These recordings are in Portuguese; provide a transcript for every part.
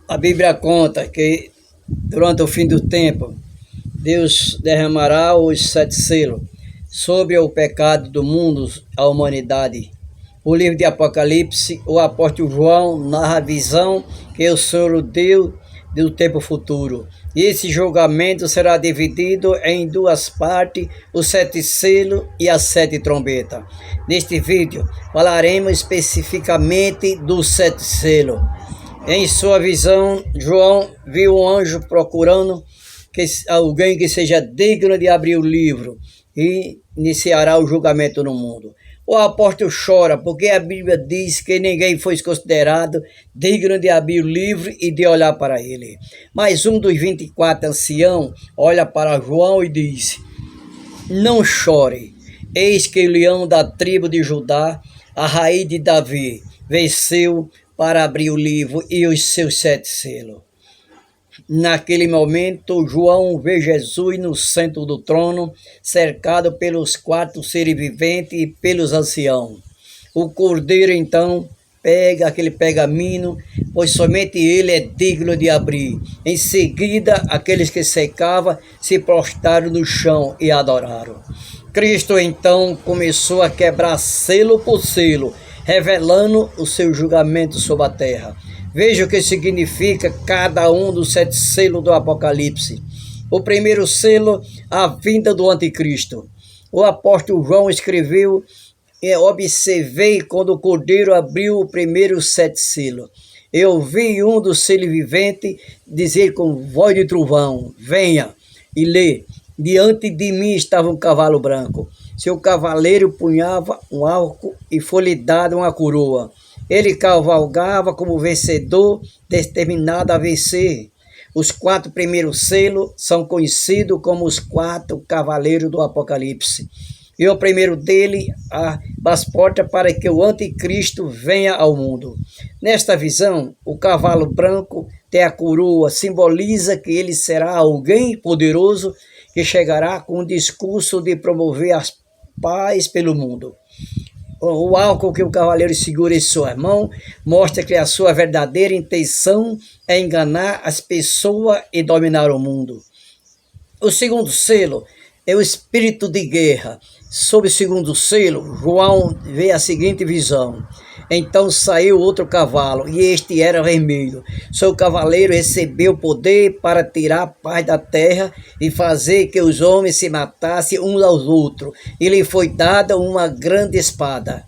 A Bíblia conta que durante o fim do tempo, Deus derramará os 7 selos sobre o pecado do mundo, a humanidade. O livro de Apocalipse, o apóstolo João narra a visão que o Senhor deu do tempo futuro. E esse julgamento será dividido em duas partes, os 7 selos e as 7 trombetas. Neste vídeo, falaremos especificamente dos 7 selos. Em sua visão, João viu um anjo procurando alguém que seja digno de abrir o livro e iniciará o julgamento no mundo. O apóstolo chora porque a Bíblia diz que ninguém foi considerado digno de abrir o livro e de olhar para ele. Mas um dos 24 anciãos olha para João e diz: não chore, eis que o leão da tribo de Judá, a raiz de Davi, venceu para abrir o livro e os seus 7 selos. Naquele momento, João vê Jesus no centro do trono, cercado pelos 4 seres viventes e pelos anciãos. O cordeiro, então, pega aquele pergaminho, pois somente ele é digno de abrir. Em seguida, aqueles que secavam se prostraram no chão e adoraram. Cristo, então, começou a quebrar selo por selo, revelando o seu julgamento sobre a terra. Veja o que significa cada um dos 7 selos do Apocalipse. O primeiro selo, a vinda do anticristo. O apóstolo João escreveu: observei quando o cordeiro abriu o primeiro 7 selos. Eu vi um dos seres viventes dizer com voz de trovão: venha e lê. Diante de mim estava um cavalo branco. Seu cavaleiro punhava um arco e foi-lhe dada uma coroa. Ele cavalgava como vencedor, determinado a vencer. Os 4 primeiros selos são conhecidos como os 4 cavaleiros do Apocalipse. E o primeiro dele, as portas para que o anticristo venha ao mundo. Nesta visão, o cavalo branco tem a coroa, simboliza que ele será alguém poderoso que chegará com o discurso de promover a paz pelo mundo. O álcool que o cavaleiro segura em sua mão mostra que a sua verdadeira intenção é enganar as pessoas e dominar o mundo. O segundo selo é o espírito de guerra. Sob o segundo selo, João vê a seguinte visão: então saiu outro cavalo, e este era vermelho. Seu cavaleiro recebeu poder para tirar a paz da terra e fazer que os homens se matassem uns aos outros. E lhe foi dada uma grande espada.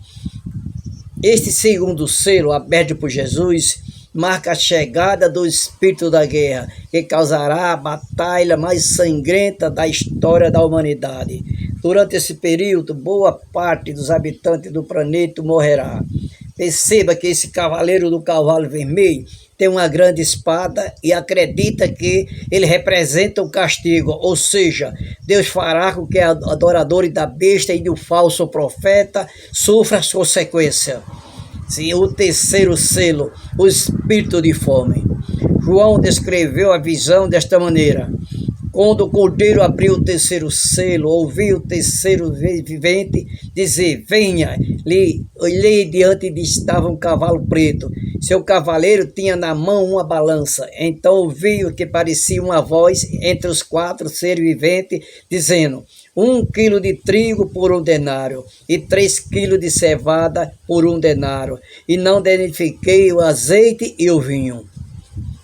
Este segundo selo, aberto por Jesus, marca a chegada do espírito da guerra, que causará a batalha mais sangrenta da história da humanidade. Durante esse período, boa parte dos habitantes do planeta morrerá. Perceba que esse cavaleiro do cavalo vermelho tem uma grande espada e acredita que ele representa o castigo, ou seja, Deus fará com que adoradores da besta e do falso profeta sofram as consequências. Sim, o terceiro selo, o espírito de fome. João descreveu a visão desta maneira: quando o cordeiro abriu o terceiro selo, ouvi o terceiro vivente dizer: venha. Olhei diante de estava um cavalo preto. Seu cavaleiro tinha na mão uma balança. Então ouvi o que parecia uma voz entre os 4 seres viventes, dizendo: 1 quilo de trigo por 1 denário, e 3 quilos de cevada por 1 denário. E não identifiquei o azeite e o vinho.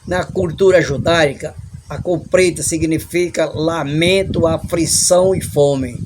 Na cultura judaica, a cor preta significa lamento, aflição e fome.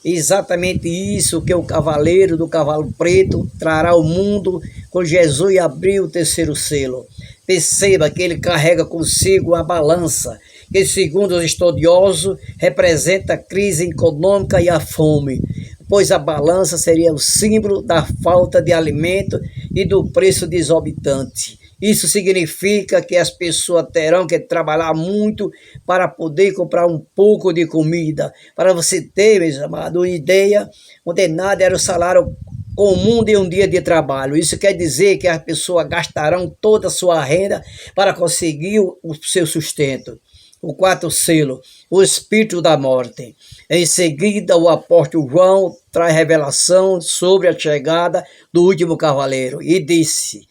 Exatamente isso que o cavaleiro do cavalo preto trará ao mundo quando Jesus abrir o terceiro selo. Perceba que ele carrega consigo uma balança, que segundo os estudiosos representa a crise econômica e a fome, pois a balança seria o símbolo da falta de alimento e do preço desorbitante. Isso significa que as pessoas terão que trabalhar muito para poder comprar um pouco de comida. Para você ter, meus amados, uma ideia, o denário era o salário comum de um dia de trabalho. Isso quer dizer que as pessoas gastarão toda a sua renda para conseguir o seu sustento. O 4º selo, o espírito da morte. Em seguida, o apóstolo João traz revelação sobre a chegada do último cavaleiro e disse: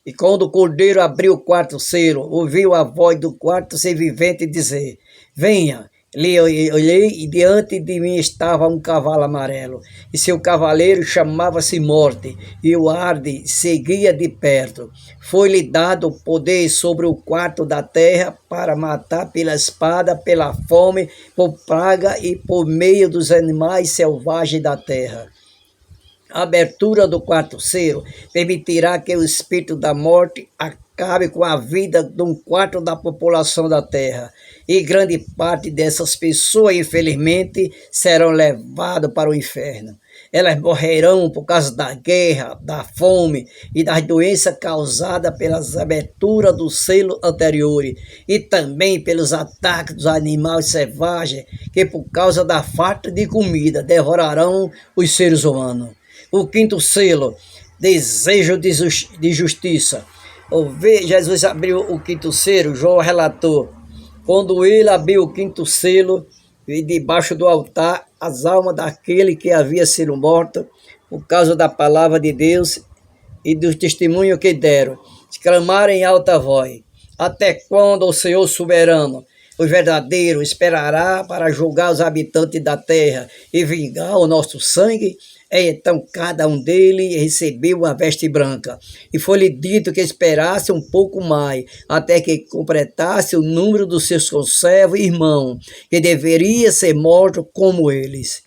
E quando o cordeiro abriu o quarto selo, ouviu a voz do quarto ser vivente dizer: venha. Olhei e diante de mim estava um cavalo amarelo, e seu cavaleiro chamava-se Morte, e o Arde seguia de perto. Foi-lhe dado poder sobre o quarto da terra para matar pela espada, pela fome, por praga e por meio dos animais selvagens da terra. A abertura do quarto selo permitirá que o espírito da morte acabe com a vida de um quarto da população da terra. E grande parte dessas pessoas, infelizmente, serão levadas para o inferno. Elas morrerão por causa da guerra, da fome e das doenças causadas pelas aberturas do selo anteriores e também pelos ataques dos animais selvagens que, por causa da falta de comida, devorarão os seres humanos. O quinto selo, desejo de justiça. Jesus abriu o quinto selo, João relatou. Quando ele abriu o quinto selo, e debaixo do altar, as almas daquele que havia sido morto, por causa da palavra de Deus e do testemunho que deram, clamaram em alta voz: até quando o Senhor soberano, o verdadeiro, esperará para julgar os habitantes da terra e vingar o nosso sangue? Então cada um deles recebeu uma veste branca, e foi-lhe dito que esperasse um pouco mais, até que completasse o número dos seus conservos e irmãos, que deveria ser morto como eles.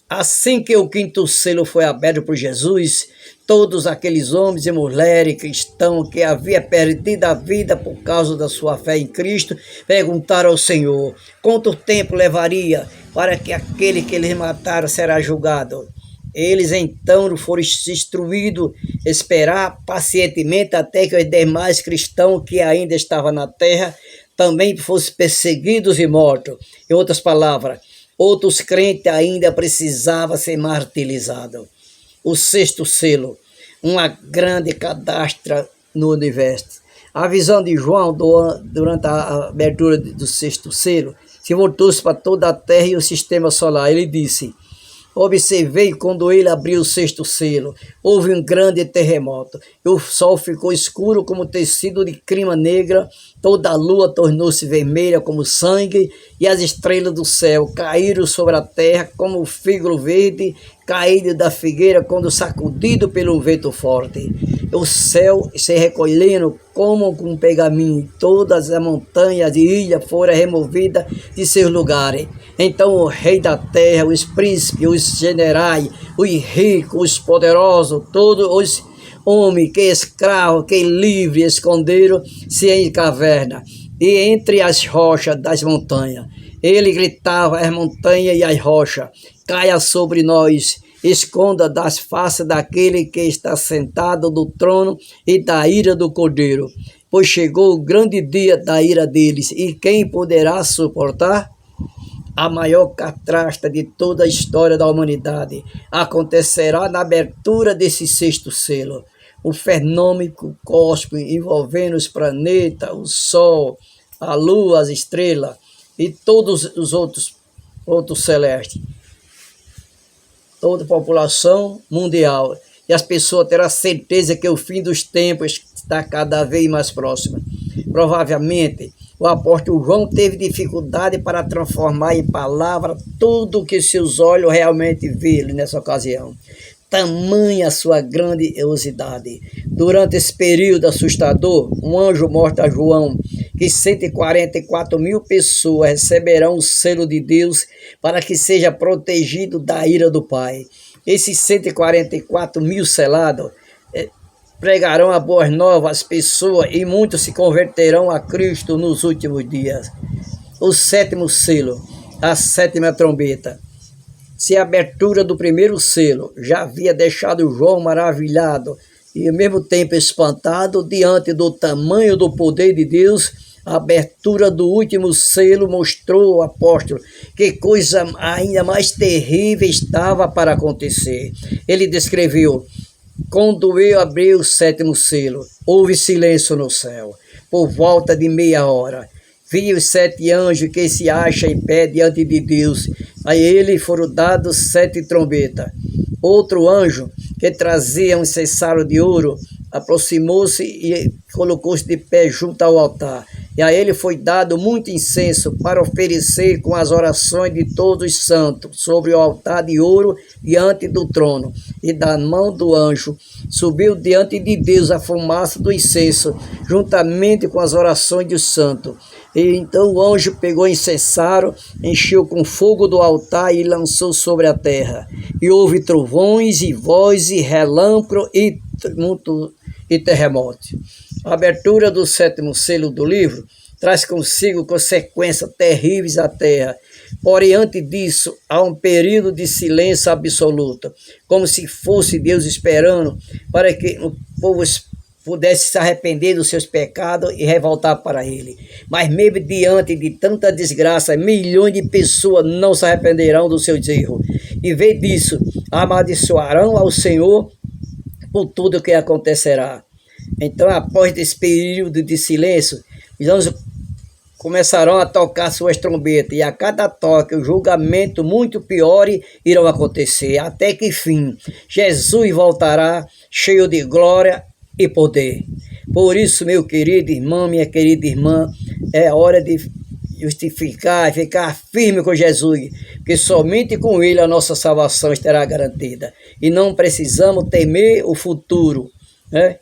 Assim que o quinto selo foi aberto por Jesus, todos aqueles homens e mulheres cristãos que haviam perdido a vida por causa da sua fé em Cristo, perguntaram ao Senhor: quanto tempo levaria para que aquele que eles mataram será julgado? Eles então foram instruídos a esperar pacientemente até que os demais cristãos que ainda estavam na terra também fossem perseguidos e mortos. Em outras palavras, outros crentes ainda precisavam ser martirizados. O sexto selo, uma grande cadastra no universo. A visão de João durante a abertura do sexto selo se voltou-se para toda a terra e o sistema solar. Ele disse: observei quando ele abriu o sexto selo, houve um grande terremoto, e o sol ficou escuro como tecido de crina negra, toda a lua tornou-se vermelha como sangue, e as estrelas do céu caíram sobre a terra como o figo verde caído da figueira quando sacudido pelo vento forte. O céu se recolhendo como com um pergaminho, todas as montanhas e ilhas foram removidas de seus lugares. Então o rei da terra, os príncipes, os generais, os ricos, os poderosos, todos os homens que escravos, que livres, esconderam-se em caverna e entre as rochas das montanhas. Ele gritava às montanhas e às rochas: caia sobre nós, esconda das faces daquele que está sentado no trono e da ira do Cordeiro, pois chegou o grande dia da ira deles, e quem poderá suportar? A maior catástrofe de toda a história da humanidade acontecerá na abertura desse sexto selo. O fenômeno cósmico envolvendo os planetas, o Sol, a Lua, as estrelas e todos os outros celestes. Toda a população mundial. E as pessoas terão certeza que o fim dos tempos está cada vez mais próximo. Provavelmente, o apóstolo João teve dificuldade para transformar em palavra tudo o que seus olhos realmente viram nessa ocasião. Tamanha sua grandiosidade. Durante esse período assustador, um anjo mostra a João que 144 mil pessoas receberão o selo de Deus para que seja protegido da ira do Pai. Esses 144 mil selados pregarão a boas novas às pessoas e muitos se converterão a Cristo nos últimos dias. O sétimo selo, a sétima trombeta. Se a abertura do primeiro selo já havia deixado João maravilhado e ao mesmo tempo espantado diante do tamanho do poder de Deus, a abertura do último selo mostrou ao apóstolo que coisa ainda mais terrível estava para acontecer. Ele descreveu: quando eu abri o sétimo selo, houve silêncio no céu, por volta de meia hora. vi os 7 anjos que se acham em pé diante de Deus. A ele foram dados 7 trombetas. Outro anjo, que trazia um incensário de ouro, aproximou-se e colocou-se de pé junto ao altar. E a ele foi dado muito incenso para oferecer com as orações de todos os santos sobre o altar de ouro diante do trono. E da mão do anjo subiu diante de Deus a fumaça do incenso, juntamente com as orações dos santos. E então o anjo pegou o incensário, encheu com fogo do altar e lançou sobre a terra. E houve trovões e vozes e relâmpagos e terremotos. A abertura do 7º selo do livro traz consigo consequências terríveis à terra. Porém, antes disso, há um período de silêncio absoluto, como se fosse Deus esperando para que o povo pudesse se arrepender dos seus pecados e revoltar para ele. Mas mesmo diante de tanta desgraça, milhões de pessoas não se arrependerão dos seus erros. Em vez disso, amaldiçoarão ao Senhor por tudo o que acontecerá. Então, após esse período de silêncio, os anjos começarão a tocar suas trombetas, e a cada toque, o julgamento muito pior irão acontecer, até que, enfim, Jesus voltará cheio de glória e poder. Por isso, meu querido irmão, minha querida irmã, é hora de justificar e ficar firme com Jesus, porque somente com Ele a nossa salvação estará garantida. E não precisamos temer o futuro, né?